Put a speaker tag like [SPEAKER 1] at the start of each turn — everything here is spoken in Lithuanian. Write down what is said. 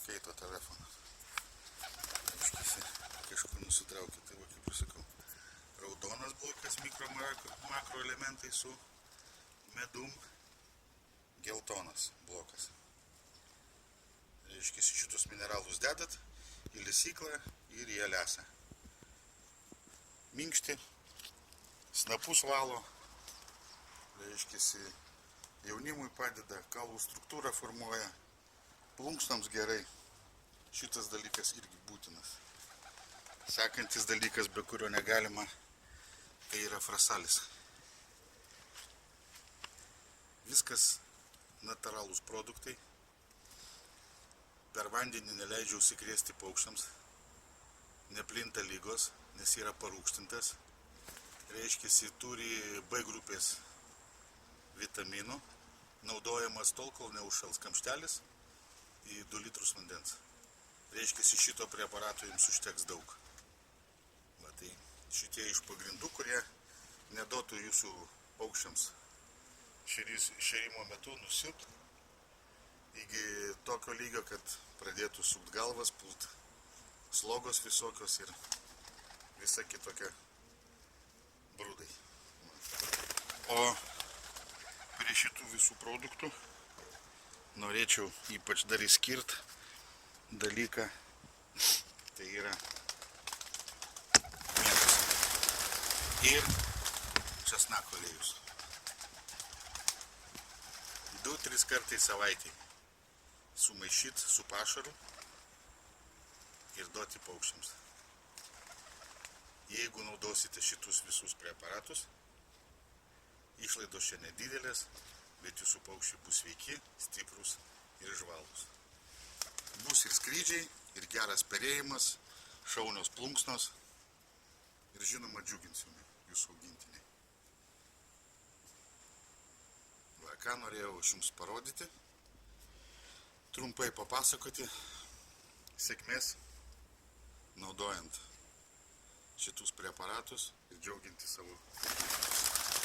[SPEAKER 1] keito telefonas. Reiškiasi, kažkur nusitraukė, tai va kaip ir sakau. Raudonas blokas makro elementai su medum, geltonas blokas. Reiškiasi, šitus mineralus dedat į lesyklą ir jie lesa. Minkšti, snapus valo, reiškiasi, jaunimui padeda, kaulų struktūrą formuoja, plunksnoms gerai. Šitas dalykas irgi būtinas. Sekantis dalykas, be kurio negalima, tai yra frasalis. Viskas natūralūs produktai. Per vandenį neleidžia užsikrėsti paukščiams. Neplinta lygos, nes yra parūgštintas. Reiškiasi, turi B grupės vitaminų. Naudojamas tol, kol neužšals kamštelis į 2 litrus vandens. Reiškiasi, šito preparato jums užteks daug. Va, tai šitie iš pagrindų, kurie neduotų jūsų paukščiams šėrimo metu nusiūt iki tokio lygio, kad pradėtų sukt galvas, pult slogos visokios ir visa kitokia brūdai. O prie šitų visų produktų norėčiau ypač dar įskirt dalyką, tai yra mėtas ir česnako aliejus. 2-3 kartai savaitėj sumaišyt su pašaru ir duoti paukščiams. Jeigu naudosite šitus visus preparatus, išlaidos čia nedidelės, bet jūsų paukščiai bus sveiki, stiprus ir žvalūs. Bus ir skrydžiai, ir geras perėjimas, šaunios plunksnos ir žinoma džiuginsime jūsų augintiniai. Va, ką norėjau jums parodyti, trumpai papasakoti, sėkmės naudojant šitus preparatus ir džiauginti savo augintinius.